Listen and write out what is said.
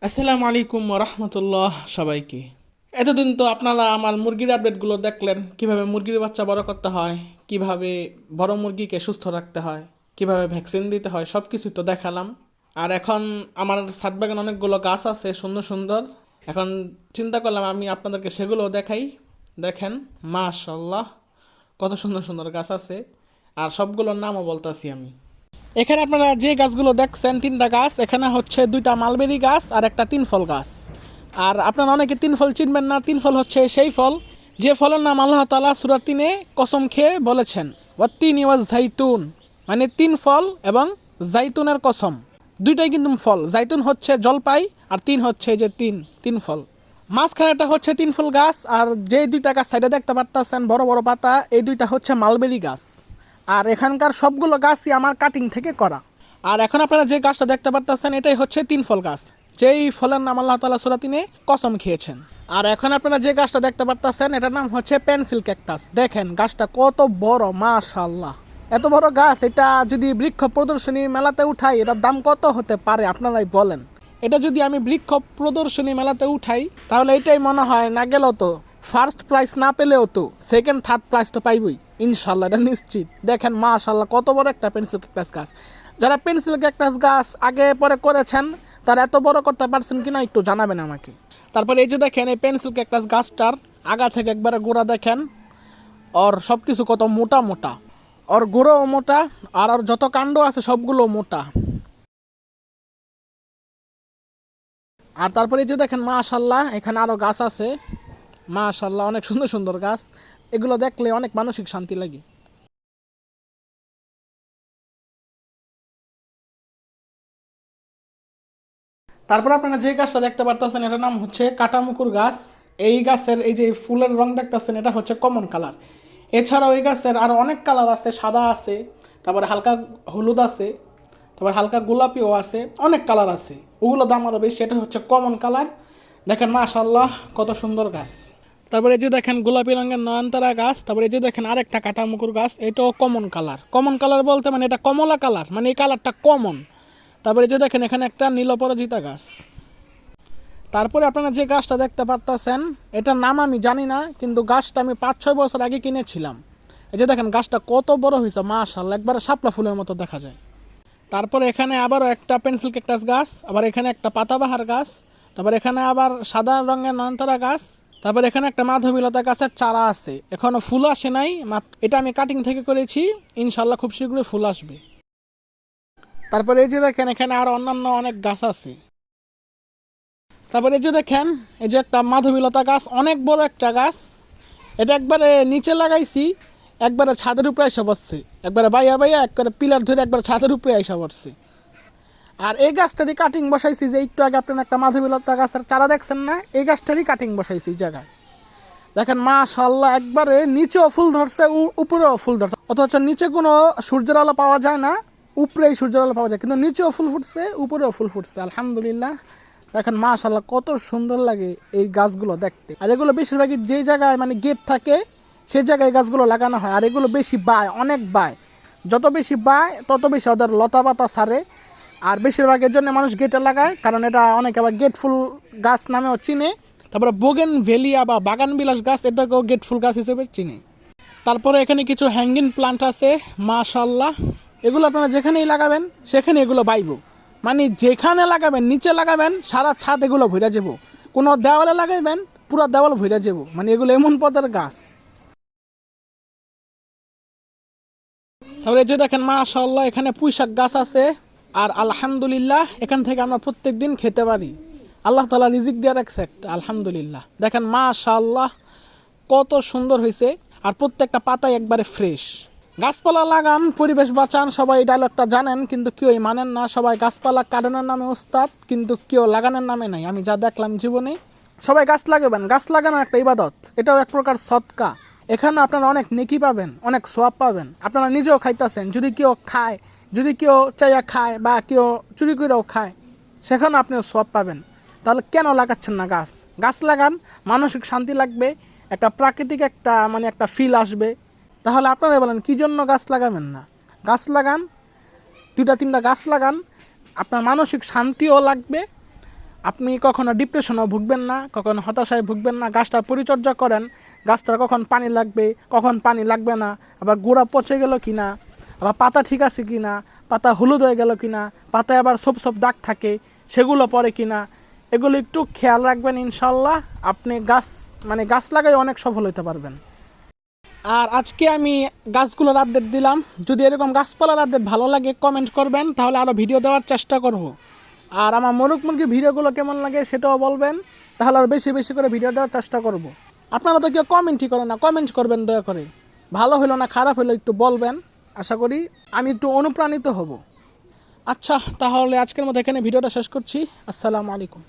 আসসালামু আলাইকুম রহমতুল্লাহ সবাইকে। এতদিন তো আপনারা আমার মুরগির আপডেটগুলো দেখলেন, কিভাবে মুরগির বাচ্চা বড় করতে হয়, কিভাবে বড় মুরগিকে সুস্থ রাখতে হয়, কিভাবে ভ্যাকসিন দিতে হয়, সব কিছু তো দেখালাম। আর এখন আমার ছাদ বাগানে অনেকগুলো গাছ আছে সুন্দর সুন্দর। এখন চিন্তা করলাম আমি আপনাদেরকে সেগুলো দেখাই। দেখেন, মাশাল্লাহ, কত সুন্দর সুন্দর গাছ আছে। আর সবগুলোর নামও বলতেছি আমি। এখানে আপনারা যে গাছগুলো দেখছেন, তিনটা গাছ, এখানে হচ্ছে দুইটা মালবেরি গাছ আর একটা তিন ফল গাছ। আর আপনারা অনেকে তিন ফল চিনবেন না। তিন ফল হচ্ছে সেই ফল যে ফলের নাম আল্লাহ তাআলা সূরা তিনে কসম খেয়ে বলেছেন, ওয়াত্তিনি ওয়াজ জাইতুন, মানে তিন ফল এবং জাইতুনের কসম। দুইটাই কিন্তু ফল। জাইতুন হচ্ছে জলপাই আর তিন হচ্ছে যে তিন তিন ফল। মাঝখানেটা হচ্ছে তিন ফুল গাছ, আর যে দুইটা গাছ সাইডে দেখতে পারতেছেন বড় বড় পাতা, এই দুইটা হচ্ছে মালবেরি গাছ। আর এখানকার সবগুলো গাছই আমার কাটিং থেকে করা। আর এখন আপনারা যে গাছটা দেখতে পারতেছেন এটাই হচ্ছে তিন ফল গাছ, যেই ফলের নাম আল্লাহ তাআলা সূরা তিনে কসম খেয়েছেন। আর এখন আপনারা যে গাছটা দেখতে পারতেছেন এটার নাম হচ্ছে পেন্সিল ক্যাকটাস। দেখেন গাছটা কত বড়, মাশাআল্লাহ। এত বড় গাছ, এটা যদি বৃক্ষ প্রদর্শনী মেলাতে উঠাই এটার দাম কত হতে পারে আপনারাই বলেন। এটা যদি আমি বৃক্ষ প্রদর্শনী মেলাতে উঠাই তাহলে এটাই মনে হয় না গেলেও তো ফার্স্ট প্রাইজ না পেলেও তো সেকেন্ড থার্ড প্রাইজটা পাইবই ইনশাল্লাহ, এটা নিশ্চিত। দেখেন মাশাল্লাহ কত বড় একটা পেন্সিল ক্যাকটাস গাছ। যারা পেন্সিল ক্যাকটাস গাছ আগে পরে করেছেন তারা এত বড় করতে পারছেন কিনা একটু জানাবেন আমাকে। তারপরে এই যে দেখেন এই পেন্সিল ক্যাকটাস গাছটার আগা থেকে একবারে গোড়া দেখেন, ওর সব কিছু কত মোটা মোটা, ওর গোড়াও মোটা আর ওর যত কাণ্ড আছে সবগুলো মোটা। আর তারপরে এই যে দেখেন মাশাল্লাহ এখানে আরও গাছ আছে, মাশাল্লাহ অনেক সুন্দর সুন্দর গাছ। এগুলো দেখলে অনেক মানসিক শান্তি লাগে। তারপর আপনারা যে গাছটা দেখতে পারতেছেন এটার নাম হচ্ছে কাটামুকুর গাছ। এই গাছের এই যে ফুলের রং দেখতেছেন এটা হচ্ছে কমন কালার। এছাড়াও এই গাছের আরও অনেক কালার আছে, সাদা আছে, তারপরে হালকা হলুদ আছে, তারপর হালকা গোলাপিও আছে, অনেক কালার আছে। ওগুলো দাম আরও বেশি, এটা হচ্ছে কমন কালার। দেখেন মাশাল্লাহ কত সুন্দর গাছ। তারপরে এই যে দেখেন গোলাপি রঙের নয়নতারা গাছ। তারপরে এই যে দেখেন আরেকটা কাটামুকুর গাছ, এটাও কমন কালার। কমন কালার বলতে মানে এটা কমলা কালার, মানে এই কালারটা কমন। তারপরে যে দেখেন এখানে একটা নীলপরাজিতা গাছ। তারপরে আপনারা যে গাছটা দেখতে পারতেছেন এটার নাম আমি জানি না, কিন্তু গাছটা আমি 5-6 বছর আগে কিনেছিলাম। এই যে দেখেন গাছটা কত বড় হয়েছে, মাশাআল্লাহ, একবারে শাপলা ফুলের মতো দেখা যায়। তারপরে এখানে আবারও একটা পেন্সিল ক্যাকটাস গাছ, আবার এখানে একটা পাতাবাহার গাছ, তারপর এখানে আবার সাদা রঙের নয়নতারা গাছ, তারপর এখানে একটা মাধবীলতা গাছের চারা আছে, এখনো ফুল আসে নাই, এটা আমি কাটিং থেকে করেছি, ইনশাল্লাহ খুব শীঘ্রই ফুল আসবে। তারপরে এই যে দেখেন এখানে আরো অন্যান্য অনেক গাছ আছে। তারপরে এই যে দেখেন এই যে একটা মাধবীলতা গাছ, অনেক বড় একটা গাছ। এটা একবারে নিচে লাগাইছি, একবারে ছাদের উপরে এসে পড়ছে, একবারে বাইয়া বাইয়া একবারে পিলার ধরে একবারে ছাদের উপরে এসে পড়ছে। আর এই গাছটারই কাটিং বসাইছি, যে একটু আগে আপনার একটা মাধবীলতা গাছের চারা দেখছেন না, এই গাছটারই কাটিং বসাইছি এই জায়গায়। দেখেন মাশাআল্লাহ একবারে নিচেও ফুল ধরছে, উপরেও ফুল ধরছে, অথচ নিচে কোনো সূর্যের আলো পাওয়া যায় না, উপরেই সূর্যের আলো পাওয়া যায়, কিন্তু নিচেও ফুল ফুটছে উপরেও ফুল ফুটছে, আলহামদুলিল্লাহ। দেখেন মাশাআল্লাহ কত সুন্দর লাগে এই গাছগুলো দেখতে। আর এগুলো বেশিরভাগই যেই জায়গায় মানে গেট থাকে সেই জায়গায় গাছগুলো লাগানো হয়। আর এগুলো বেশি বায়, অনেক বায়, যত বেশি বায় তত বেশি ওদের লতা পাতা ছাড়ে। আর বেশিরভাগের জন্য মানুষ গেটে লাগায়, কারণ এটা অনেকে আবার গেট ফুল গাছ নামেও চিনে। তারপরে বোগেন ভেলিয়া বা বাগান বিলাস গাছ, এটাকেও গেট ফুল গাছ হিসেবে চিনে। তারপরে এখানে কিছু হ্যাঙ্গিং প্লান্ট আছে, মাশাআল্লাহ। এগুলো আপনারা যেখানেই লাগাবেন সেখানে এগুলো বাইব, মানে যেখানে লাগাবেন, নিচে লাগাবেন সারা ছাদ এগুলো ভরে যাব, কোনো দেওয়ালে লাগাইবেন পুরো দেওয়াল ভরে যাব, মানে এগুলো এমন পদের গাছ। তারপরে যে দেখেন মাশাআল্লাহ এখানে পুঁইশাক গাছ আছে। আর আলহামদুলিল্লাহ এখান থেকে আমরা প্রত্যেক দিন খেতে পারি, আল্লাহ তাআলা রিজিক দিয়ে রাখছে একটা, আলহামদুলিল্লাহ। দেখেন মাশাআল্লাহ কত সুন্দর হয়েছে, আর প্রত্যেকটা পাতাই একবারে ফ্রেশ। গাছপালা লাগান, পরিবেশ বাঁচান, সবাই এই ডায়লগটা জানেন, কিন্তু কেউই মানেন না। সবাই গাছপালা কাটানোর নামে ওস্তাদ, কিন্তু কেউ লাগানোর নামে নাই। আমি যা দেখলাম জীবনে, সবাই গাছ লাগাবেন, গাছ লাগানো একটা ইবাদত, এটাও এক প্রকার সদকা। এখানে আপনারা অনেক নেকি পাবেন, অনেক সোয়াব পাবেন। আপনারা নিজেও খাইতেছেন, যদি কেউ খায়, যদি কেউ চাইয়া খায় বা কেউ চুরি করেও খায়, সেখানেও আপনিও সোয়াব পাবেন। তাহলে কেন লাগাচ্ছেন না গাছ? গাছ লাগান, মানসিক শান্তি লাগবে, একটা প্রাকৃতিক একটা মানে একটা ফিল আসবে। তাহলে আপনারা বলেন কী জন্য গাছ লাগাবেন না? গাছ লাগান, 2-3টা গাছ লাগান, আপনার মানসিক শান্তিও লাগবে, আপনি কখনো ডিপ্রেশনেও ভুগবেন না, কখনো হতাশায় ভুগবেন না। গাছটার পরিচর্যা করেন, গাছটার কখন পানি লাগবে, কখন পানি লাগবে না, আবার গোড়া পচে গেল কি না, আবার পাতা ঠিক আছে কি না, পাতা হলুদ হয়ে গেল কি না, পাতায় আবার সব সব দাগ থাকে সেগুলো পড়ে কি না, এগুলো একটু খেয়াল রাখবেন। ইনশাল্লাহ আপনি গাছ লাগাই অনেক সফল হতে পারবেন। আর আজকে আমি গাছগুলোর আপডেট দিলাম। যদি এরকম গাছপালার আপডেট ভালো লাগে কমেন্ট করবেন, তাহলে আরও ভিডিও দেওয়ার চেষ্টা করব। আর আমার মোরগ মুরগির ভিডিওগুলো কেমন লাগে সেটাও বলবেন, তাহলে আরও বেশি বেশি করে ভিডিও দেওয়ার চেষ্টা করব। আপনারা তো কেউ কমেন্টই করেন না, কমেন্ট করবেন দয়া করে। ভালো হলো না খারাপ হলো একটু বলবেন, আশা করি আমি একটু অনুপ্রাণিত হব। আচ্ছা, তাহলে আজকের মতো এখানে ভিডিওটা শেষ করছি। আসসালামু আলাইকুম।